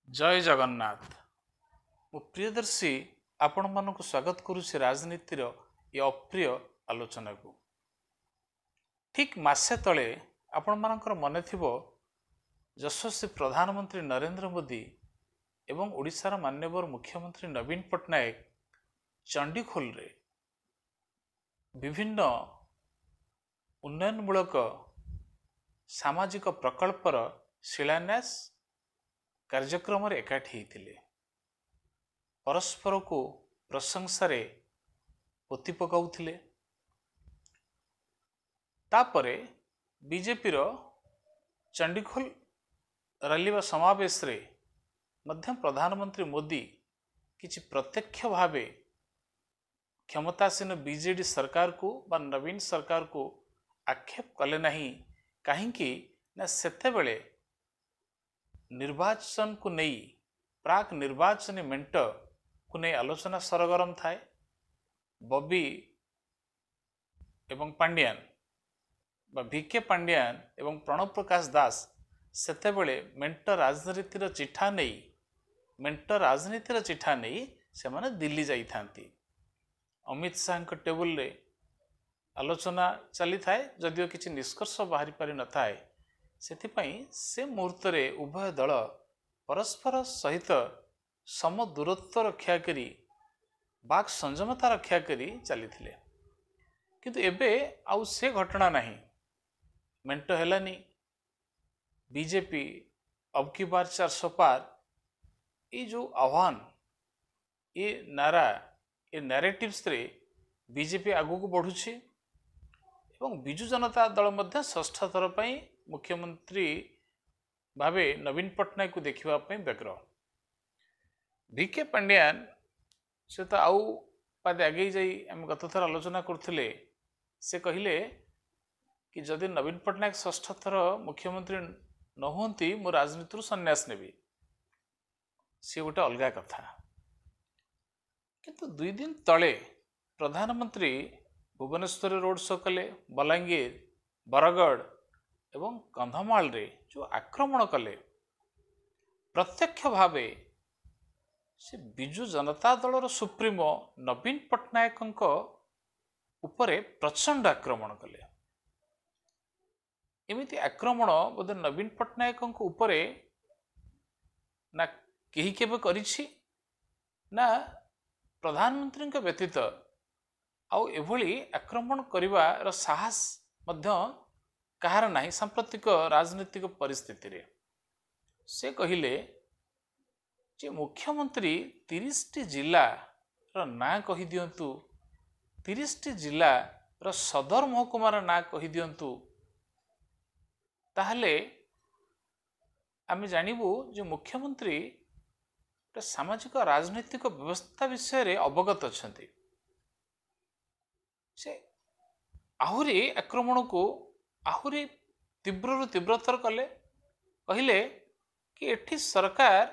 जय जगन्नाथ। मो प्रियदर्शी आपण मानक स्वागत करुछि राजनीतिर ये अप्रिय आलोचना को। ठीक मासे तले आपण मानकर मने थिबो यशस्वी प्रधानमंत्री नरेंद्र मोदी एवं ओडिशार मान्यवर मुख्यमंत्री नवीन पट्टनायक चंडीखोल रे विभिन्न उन्नयनमूलक सामाजिक प्रकल्पर शिलान्यास कार्यक्रम एकाठी होते परस्पर को प्रशंसा पोती पकाउथिले। तापरे बीजेपी रो चंडीखोल रैली व समावेश रे मध्य प्रधानमंत्री मोदी किछि प्रत्यक्ष भावे क्षमतासीन बीजेडी सरकार को बा नवीन सरकार को आक्षेप कले नहीं। कहीं ना सेते बेले निर्वाचन को नहीं प्राक निर्वाचन मेंट को नहीं आलोचना सरगरम थाए। बॉबी एवं पांड्यान बा भिके पांड्यान एवं प्रणव प्रकाश दास सेते बेले मेंट राजनीतिर चिठा नहीं से माने दिल्ली जाई थांती। अमित शाह टेबुल रे आलोचना चली थाए जदियो किछि निष्कर्ष बाहरी पारि न थाए। सेथिपाई से मुहूर्त रे उभय दल परस्पर सहित सम दूरत्व रक्षा करी बाक संयमता रक्षा करी चली थिले। किंतु एबे आउ से घटना नहीं। मेंट हेलानी बीजेपी अब की बार 400 पार ये जो आह्वान ये नारा ये नैरेटिव्स रे बीजेपी आगु को बढ़ुछि एवं बिजु जनता दल मध्य षष्ठ थर पई मुख्यमंत्री भावे नवीन पट्टनायक को देखिबा पई व्यग्र। भिके पांड्यान से तो आउ पादे आगे जाई हम गत थर आलोचना करथिले। से कहिले कि जदि नवीन पट्टनायक षष्ठ थर मुख्यमंत्री न होंती मो राजनीति संन्यास नेबी। से गोटे अलगा कथा। किंतु 2 दिन तले प्रधानमंत्री भुवनेश्वर रोड शो कले, बलांगीर, बरगढ़ एवं कंधमाल रे जो आक्रमण कले प्रत्यक्ष भावे से बिजु जनता दल सुप्रीमो नवीन पट्टनायक उपरे प्रचंड आक्रमण कले। एमिति आक्रमण बोधे नवीन पट्टनायक उपरे ना केही केबे करिछि ना प्रधानमंत्री व्यतीत आउ एभली आक्रमण करिवार साहस मध्य कहार नाही। सांप्रतिक राजनीतिक परिस्थिति रे से कहिले जे मुख्यमंत्री 30 टी जिला रो ना कहि दियंतु, 30 टी जिला रो सदर महकुमार ना कहि दियंतु, ताहले आमे जानिबु जे मुख्यमंत्री सामाजिक राजनीतिक व्यवस्था विषय रे अवगत अछंती। से आहुरी आक्रमण को आहुरी तीव्र तीव्रतर कले। कहले कि एठी सरकार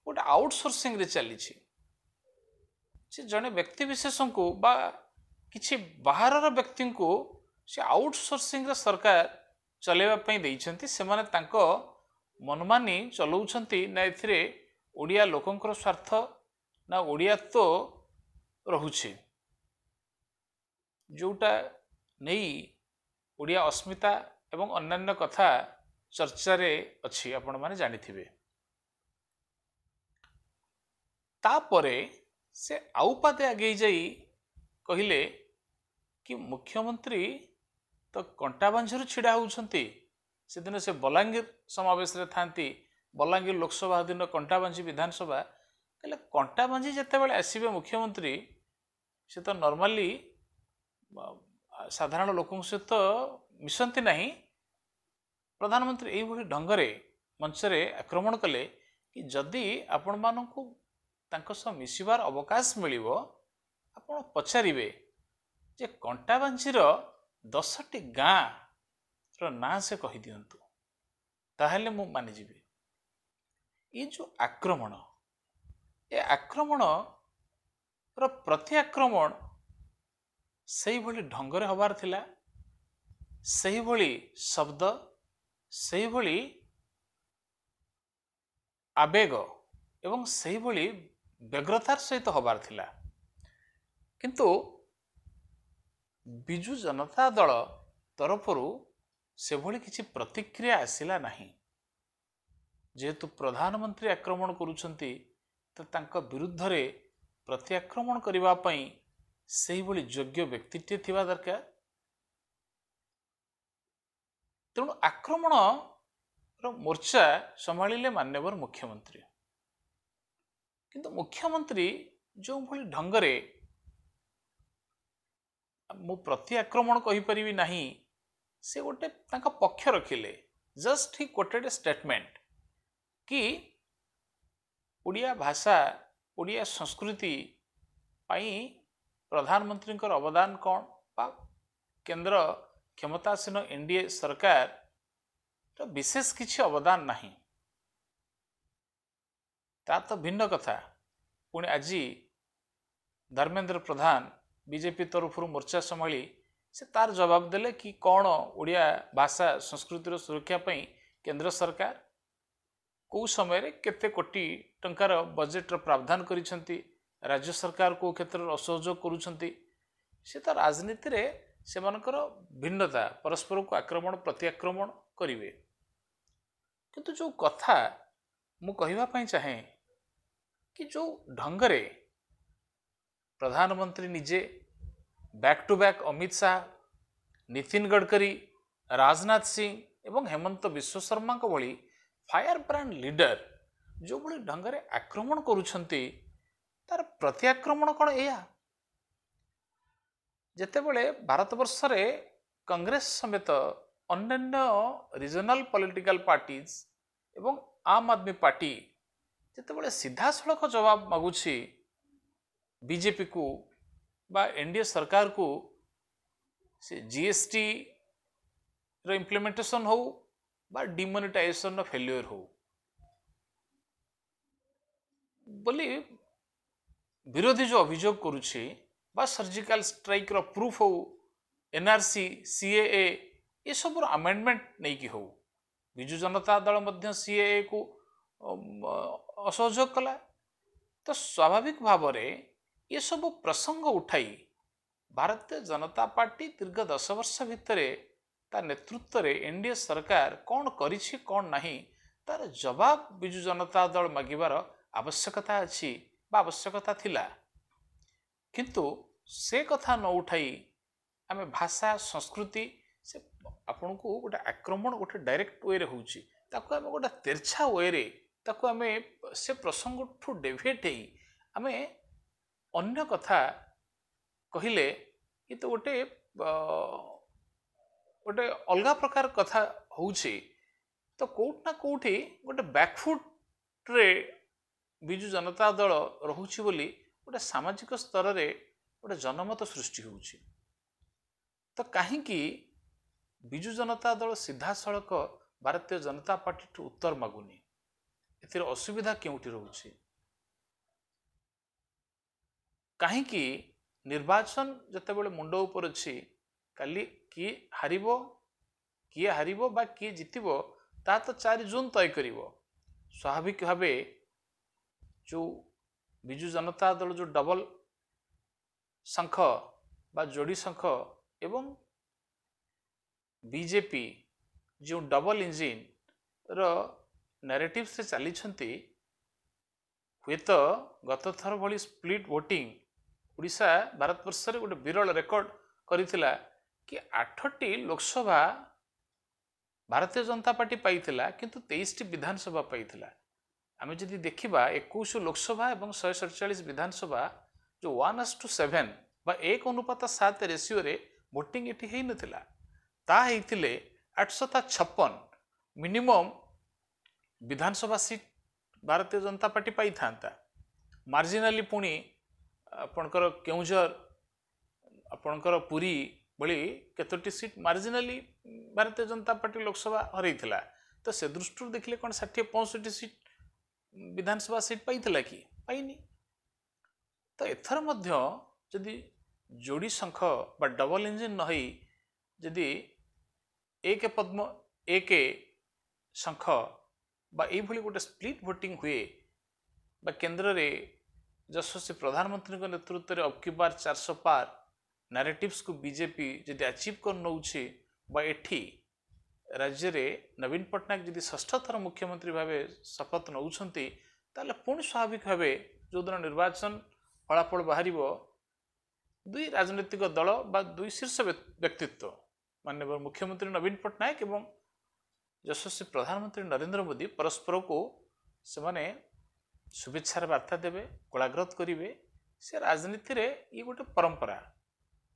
गोटे आउटसोर्सिंग रे चली से जने व्यक्ति विशेष को बा किछि बाहर व्यक्ति को से आउटसोर्सिंग रे सरकार चलेवा पई देइछंती। से माने तांको मनमानी चलाउछंती ना एथिरे ओडिया लोकंकर स्वार्थ ना ओडिया तो रहुछि जोटा नहीं ओडिया अस्मिता एवं अन्यान्य कथा चर्चा रे अछि आपण माने जानिथिबे। तापरे से आउपादे आगे जाई कहिले कि मुख्यमंत्री तो कंटाबांझर छिड़ा होउछंती। से दिन से बलांगीर समावेश रे थांती। बलांगीर लोकसभा अधीन कंटाबांझी विधानसभा कहले कंटाबांझी जते बेले आसीबे मुख्यमंत्री से तो नॉर्मली साधारण लोकों सहित मिशंती नहीं। प्रधानमंत्री यही भली ढंगरे मंचरे आक्रमण कले कि जदि आपण मानकु तांको सह मिसिबार अवकाश मिलिबो आपण पचारिबे जे कंटाबांझीर 10टी गाँ रो ना से कहि दियंतु, ताहले मु मानि जिबे। ये जो आक्रमण ए आक्रमण रो प्रति आक्रमण सही भली ढंगरे हबार थिला, सही भली शब्द, सही भली आवेग एवं सही भली व्यग्रतार सहित हबार थिला किंतु बिजु जनता दल तरफरु से भली किछि प्रतिक्रिया आसिला नाही जेहेतु प्रधानमंत्री आक्रमण करुछंती तो तांका विरुद्ध रे प्रति आक्रमण करिवा पई सही भली योग्य व्यक्तिटे थिबा दरकार तेणु आक्रमण रो मोर्चा संभाळिले मान्यवर मुख्यमंत्री किंतु मुख्यमंत्री जो भली ढंगरे मु प्रति आक्रमण कहि परिबि नाही से गोटे तांका पक्ष रखिले जस्ट ही कोटेड स्टेटमेंट कि ओडिया भाषा ओडिया संस्कृति पाई प्रधानमंत्री अवदान कौन बा केंद्र क्षमतासीन एनडीए सरकार तो विशेष किछि अवदान नहीं ता तो भिन्न कथा पुणी आज धर्मेंद्र प्रधान बीजेपी तरफ मोर्चा संभाली से तार जवाब देले कि कौन ओडिया भाषा संस्कृतिर सुरक्षा पई केंद्र सरकार कौ समय केते कोटी टंकार बजेट प्रावधान करिसंती राज्य सरकार को क्षेत्र असहयोग करुछंती से तो राजनीति रे सेमानकर भिन्नता परस्पर को आक्रमण प्रति आक्रमण करिवे किंतु जो कथा मु कहिबा पई चाहे कि जो ढंगरे प्रधानमंत्री निजे back to back Amit Shah Nitin Gadkari Rajnath Singh एवं हेमंत विश्व शर्मा को भली फायर ब्रांड लीडर जो भली ढंगरे आक्रमण करुछंती तार प्रति आक्रमण कौन एया जेतेबेले भारत वर्ष रे कांग्रेस समेत अन्य रीजनल पॉलिटिकल पार्टीज एवं आम आदमी पार्टी जेतेबेले सीधा सड़क जवाब मागुछि बीजेपी को बा एनडीए सरकार को से जीएसटी रो इम्प्लीमेंटेशन हो बा डिमोनेटाइजेशन रो फेल्योर हो बोली विरोधी जो अभियोग करुछि बा सर्जिकल स्ट्राइक रो प्रूफ हो एनआरसी सीएए ये सब अमेंडमेंट नहीं कि हो बिजु जनता दल मध्य सीएए को असहयोग कला तो स्वाभाविक भाव में ये सब प्रसंग उठाई भारतीय जनता पार्टी दीर्घ 10 वर्ष भितर ता नेतृत्व रे एनडीए सरकार कौन करिछि कौन नहीं तार जवाब बिजु जनता दल मागिबार आवश्यकता अछि बा आवश्यकता थिला किंतु से कथा न उठाई आमे भाषा संस्कृति से आपन को गोटे आक्रमण गोटे डायरेक्ट वे रे होउछि ताको आमे गोटे तेरछा वे रे ताको आमे से प्रसंग ठु डेविएट हेई आमे अन्य कथा कहिले कि तो गोटे गोटे अलगा प्रकार कथा होउछि तो कोट ना कोठी गोटे बैकफुट रे बिजु जनता दल रहुछि बोली गोटे सामाजिक स्तर रे गोटे जनमत सृष्टि होउछि तो कहीं बिजु जनता दल सीधा सड़क भारतीय जनता पार्टी ठू उत्तर मागुनी एतिर असुविधा केउठी रहुछि कहीं निर्वाचन जतेबेले मुंड ऊपर अछि काली किए हारिबो बा किए जितिबो ता तो 4 जून तय करिवो स्वाभाविक भावे जो बिजु जनता दल जो डबल शंख बा जोड़ी शंख एवं बीजेपी जो डबल इंजिन रो नैरेटिव से चली छंती हुए तो गत थर भली स्प्लिट वोटिंग उड़ीसा भारत वर्ष रे गोटे विरल रेकर्ड करिथिला कि 8टी लोकसभा भारतीय जनता पार्टी पाइथिला किंतु 23टी विधानसभा पाइथिला आमे जदि देखिबा 21 लोकसभा एवं 147 विधानसभा जो 1:7 बा 1:7 रेशियो रे वोटिंग एठी हेई नथिला ता हेइथिले 856 मिनिमम विधानसभा सीट भारतीय जनता पार्टी पाई थांता मार्जिनाली पुणी आपणकर केउझर आपणकर पुरी बली केतोटी सीट मार्जिनाली भारतीय जनता पार्टी लोकसभा हरैथिला तो से दृष्टि देखिले कोन 60-65 सीट विधानसभा सीट पाइथिला कि पाइनी तो एथर मध्य जदि जोड़ी शंख बा डबल इंजिन न होई जदि एक पद्म एक शंख बा एभली गोटे स्प्लिट भोटिंग हुए बा केंद्र रे यशस्वी प्रधानमंत्री नेतृत्व में अब की बार 400 पार नारेटिव्स को बीजेपी जदि अचीव कर नौछि बा एठी राज्य रे नवीन पट्टनायक जदि षष्ठ थर मुख्यमंत्री भावे शपथ नौछंती ताले पुणी स्वाभाविक भावे जो दिन निर्वाचन फलाफल बाहर दुई राजनीतिक दल बा दुई शीर्ष व्यक्तित्व माननीय मुख्यमंत्री नवीन पट्टनायक एवं यशस्वी प्रधानमंत्री नरेंद्र मोदी परस्पर को सेमाने शुभेच्छार वार्ता देवे कोलाग्रत करेंगे से राजनीति रे ये गोटे परंपरा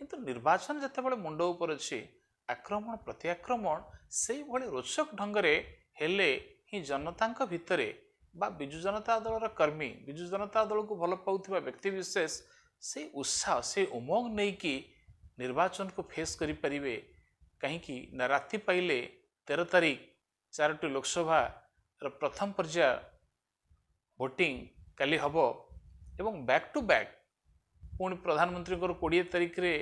किंतु निर्वाचन जितेबाला मुंड उपर अच्छी आक्रमण प्रत्याक्रमण से भली रोचक ढंगरे हेले ही जनता भितरे बा बिजु जनता दल कर्मी बिजु जनता दल को भल पाउथिबा व्यक्ति विशेष से उत्साह से उमंग नहीं कि निर्वाचन को फेस करि परिबे कहीं ना राति पाइले 13 तारीख 4टी लोकसभा प्रथम पर्याय भोटिंग काली हब एवं बैक टू बैक पुणी प्रधानमंत्री 20 तारीख रे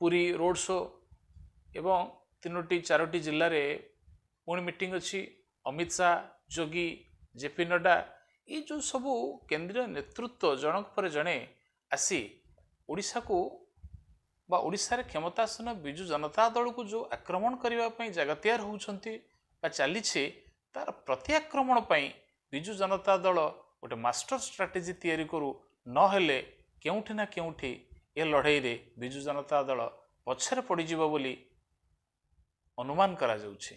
पूरी रोड शो एवं 3टी 4टी जिल्ला रे पुणी मीटिंग अच्छी अमित शाह जोगी जेपी नड्डा ये जो सबू केंद्रीय नेतृत्व जनक पर जड़े आसी ओडिशा को बा ओडिशा रे क्षमतासीन बिजु जनता दल को जो आक्रमण करने जगह तैयार होउछंती बा चलीछे तार प्रत्याक्रमण पई बिजु जनता दल गोटे मास्टर स्ट्राटेजी तैयारी करू न हेले केउठी ना केउठी ए लड़ाई रे बिजु जनता दल पछरे पड़ी जिवो बोली अनुमान करा जाउछि।